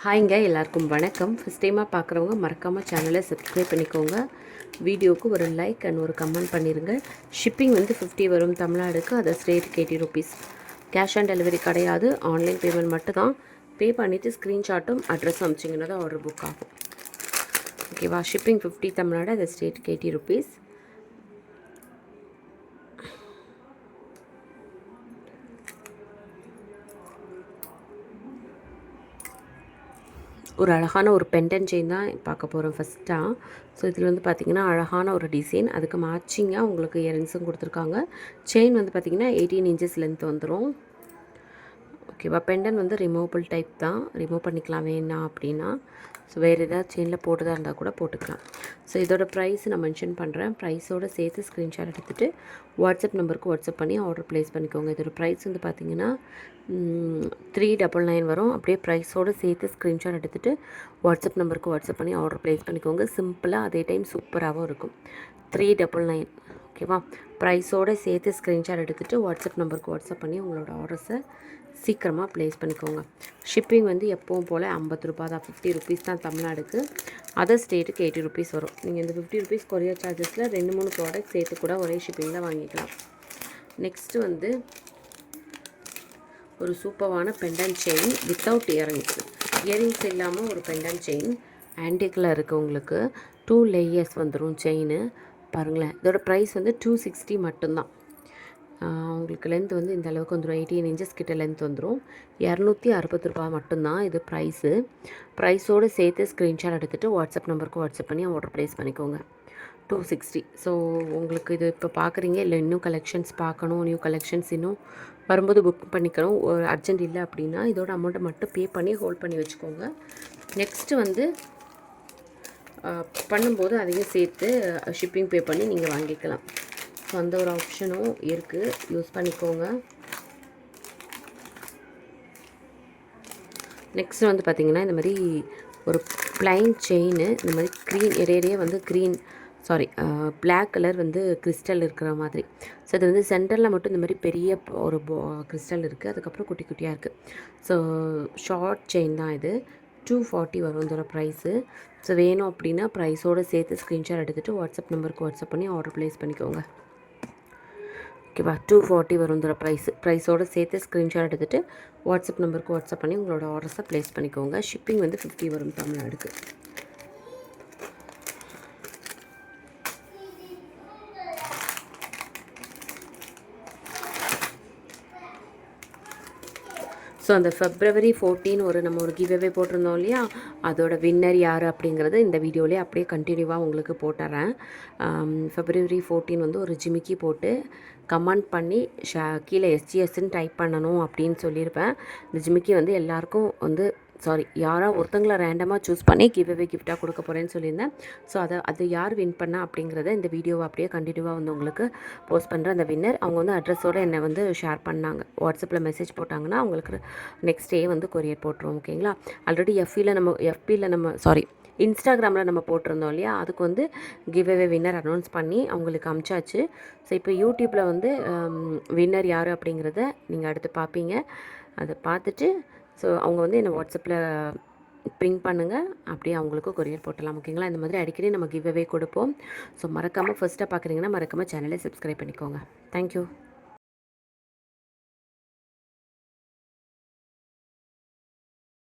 ஹாய்ங்க, எல்லாருக்கும் வணக்கம். ஃபஸ்ட் டைமாக பார்க்குறவங்க மறக்காமல் சேனலை சப்ஸ்கிரைப் பண்ணிக்கோங்க. வீடியோவுக்கு ஒரு லைக் அண்ட் ஒரு கமெண்ட் பண்ணிடுங்க. ஷிப்பிங் வந்து 50 வரும் தமிழ்நாடுக்கு. அதை state 80 rupees. Cash on delivery கிடையாது, ஆன்லைன் பேமெண்ட் மட்டும் தான். பே பண்ணிவிட்டு ஸ்க்ரீன்ஷாட்டும் அட்ரஸ் அனுப்பிச்சிங்கன்னா தான் ஆர்டர் புக் ஆகும். ஓகேவா? ஷிப்பிங் 50 தமிழ்நாடு, அதை ஸ்டேட் 80 ருபீஸ். ஒரு அழகான ஒரு பெண்டன் செயின் தான் பார்க்க போகிறோம் ஃபஸ்ட்டாக. ஸோ இதில் வந்து பார்த்திங்கன்னா அழகான ஒரு டிசைன், அதுக்கு மேட்சிங்காக உங்களுக்கு இயரிங்ஸும் கொடுத்துருக்காங்க. செயின் வந்து பார்த்திங்கன்னா 18 இன்ச்சஸ் லென்த் வந்துடும். ஓகேவா? பெண்டன் வந்து ரிமூவபிள் டைப் தான், ரிமூவ் பண்ணிக்கலாம் வேணாம் அப்படின்னா. ஸோ வேறு ஏதாவது செயினில் போட்டுதான் இருந்தால் கூட போட்டுக்கலாம். ஸோ இதோட ப்ரைஸ் நான் மென்ஷன் பண்ணுறேன். ப்ரைஸோடு சேர்த்து ஸ்க்ரீன்ஷாட் எடுத்துகிட்டு வாட்ஸ்அப் நம்பருக்கு வாட்ஸ்அப் பண்ணி ஆர்டர் ப்ளேஸ் பண்ணிக்கோங்க. இதோட ப்ரைஸ் வந்து பார்த்திங்கன்னா 399 வரும். அப்படியே ப்ரைஸோடு சேர்த்து ஸ்க்ரீன்ஷாட் எடுத்துகிட்டு வாட்ஸ்அப் நம்பருக்கு வாட்ஸ்அப் பண்ணி ஆர்டர் ப்ளேஸ் பண்ணிக்கோங்க. சிம்பிளாக, அதே டைம் சூப்பராகவும் இருக்கும். 399. ஓகேவா? ப்ரைஸோடு சேர்த்து ஸ்க்ரீன்ஷாட் எடுத்துகிட்டு வாட்ஸ்அப் நம்பருக்கு வாட்ஸ்அப் பண்ணி உங்களோட ஆர்டர்ஸை சீக்கிரமாக ப்ளேஸ் பண்ணிக்கோங்க. ஷிப்பிங் வந்து எப்பவும் போல் 50 ரூபா தான். 50 ருபீஸ் தான் தமிழ்நாடுக்கு. அதர் ஸ்டேட்டுக்கு 80 ருபீஸ் வரும். நீங்கள் இந்த 50 ருபீஸ் கொரியர் சார்ஜஸில் 2-3 ப்ராடக்ட் சேர்த்து கூட ஒரே ஷிப்பிங்கில் வாங்கிக்கலாம். நெக்ஸ்ட்டு வந்து ஒரு சூப்பரான pendant chain without earrings. Earrings இல்லாமல் ஒரு பெண்டன் செயின் ஆன்டிக்கில் இருக்குது. உங்களுக்கு 2 லேயர்ஸ் வந்துடும் செயின். பாருங்களேன், இதோட ப்ரைஸ் வந்து 260 மட்டும்தான். உங்களுக்கு லென்த் வந்து இந்த அளவுக்கு வந்துடும். 18 இன்ச்சஸ் கிட்ட லென்த் வந்துடும். 260 ரூபா மட்டும்தான் இது ப்ரைஸு. ப்ரைஸோடு சேர்த்து ஸ்க்ரீன்ஷாட் எடுத்துகிட்டு வாட்ஸ்அப் நம்பருக்கு வாட்ஸ்அப் பண்ணி ஆர்டர் ப்ளேஸ் பண்ணிக்கோங்க. 260. ஸோ உங்களுக்கு இது இப்போ பார்க்குறீங்க, இல்லை இன்னும் கலெக்ஷன்ஸ் பார்க்கணும், நியூ கலெக்ஷன்ஸ் இன்னும் வரும்போது புக் பண்ணிக்கணும், ஒரு அர்ஜென்ட் இல்லை அப்படின்னா இதோட அமௌண்ட்டை மட்டும் பே பண்ணி ஹோல்ட் பண்ணி வச்சுக்கோங்க. நெக்ஸ்ட்டு வந்து பண்ணும்போது அதையும் சேர்த்து ஷிப்பிங் பே பண்ணி நீங்கள் வாங்கிக்கலாம். ஸோ அந்த ஒரு ஆப்ஷனும் இருக்குது, யூஸ் பண்ணிக்கோங்க. நெக்ஸ்ட்டு வந்து பார்த்திங்கன்னா இந்த மாதிரி ஒரு ப்ளைன் செயின், இந்த மாதிரி க்ரீன் இடையிடையே வந்து பிளாக் கலர் வந்து கிறிஸ்டல் இருக்கிற மாதிரி. ஸோ இது வந்து சென்டரில் மட்டும் இந்த மாதிரி பெரிய ஒரு கிறிஸ்டல் இருக்குது, அதுக்கப்புறம் குட்டி குட்டியாக இருக்குது. ஸோ ஷார்ட் செயின் தான் இது. 240 வரும் இதோட ப்ரைஸு. ஸோ வேணும் அப்படின்னா ப்ரைஸோடு சேர்த்து ஸ்க்ரீன்ஷாட் எடுத்துகிட்டு வாட்ஸ்அப் நம்பருக்கு வாட்ஸ்அப் பண்ணி ஆர்டர் ப்ளேஸ் பண்ணிக்கோங்க. ஓகேவா? 240 வரும் இதோட ப்ரைஸோடு சேர்த்து ஸ்க்ரீன்ஷாட் எடுத்துகிட்டு வாட்ஸ்அப் நம்பருக்கு வாட்ஸ்அப் பண்ணி உங்களோட ஆர்டர்ஸை ப்ளேஸ் பண்ணிக்கோங்க. ஷிப்பிங் வந்து 50 வரும் தமிழ்நாடுக்கு. ஸோ அந்த February 14 நம்ம ஒரு கிவ்அவே போட்டிருந்தோம் இல்லையா, அதோட வின்னர் யார் அப்படிங்கிறது இந்த வீடியோலேயே அப்படியே கண்டினியூவாக உங்களுக்கு போட்டுறேன். February 14 வந்து ஒரு ஜிமிக்கி போட்டு கமெண்ட் பண்ணி கீழே SGSன்னு டைப் பண்ணணும் அப்படின்னு சொல்லியிருப்பேன். இந்த ஜிமிக்கி வந்து எல்லாருக்கும் வந்து யாரோ ஒருத்தங்களை ரேண்டமாக சூஸ் பண்ணி கிஃப்டாக கொடுக்க போகிறேன்னு சொல்லியிருந்தேன். ஸோ அது யார் வின் பண்ணா அப்படிங்கிறத இந்த வீடியோவை அப்படியே கண்டினியூவாக வந்து உங்களுக்கு போஸ்ட் பண்ணுற அந்த வின்னர் அவங்க வந்து அட்ரஸோடு என்னை வந்து ஷேர் பண்ணாங்க. வாட்ஸ்அப்பில் மெசேஜ் போட்டாங்கன்னா அவங்களுக்கு நெக்ஸ்ட் டே வந்து கொரியர் போட்டுருவோம். ஓகேங்களா? ஆல்ரெடி எஃபியில் நம்ம இன்ஸ்டாகிராமில் நம்ம போட்டிருந்தோம் இல்லையா, அதுக்கு வந்து கிவ்அவே வின்னர் அனௌன்ஸ் பண்ணி அவங்களுக்கு அனுப்பிச்சாச்சு. ஸோ இப்போ யூடியூப்பில் வந்து வின்னர் யார் அப்படிங்கிறத நீங்கள் அடுத்து பார்ப்பீங்க. அதை பார்த்துட்டு ஸோ அவங்க வந்து என்னை வாட்ஸ்அப்பில் பிங் பண்ணுங்கள், அப்படியே அவங்களுக்கு கொரியர் போட்டலாம். ஓகேங்களா? இந்த மாதிரி அடிக்கடி நம்ம கிவ்அவே கொடுப்போம். ஸோ மறக்காமல் ஃபஸ்ட்டாக பார்க்குறீங்கன்னா மறக்காமல் சேனலை சப்ஸ்கிரைப் பண்ணிக்கோங்க. தேங்க்யூ.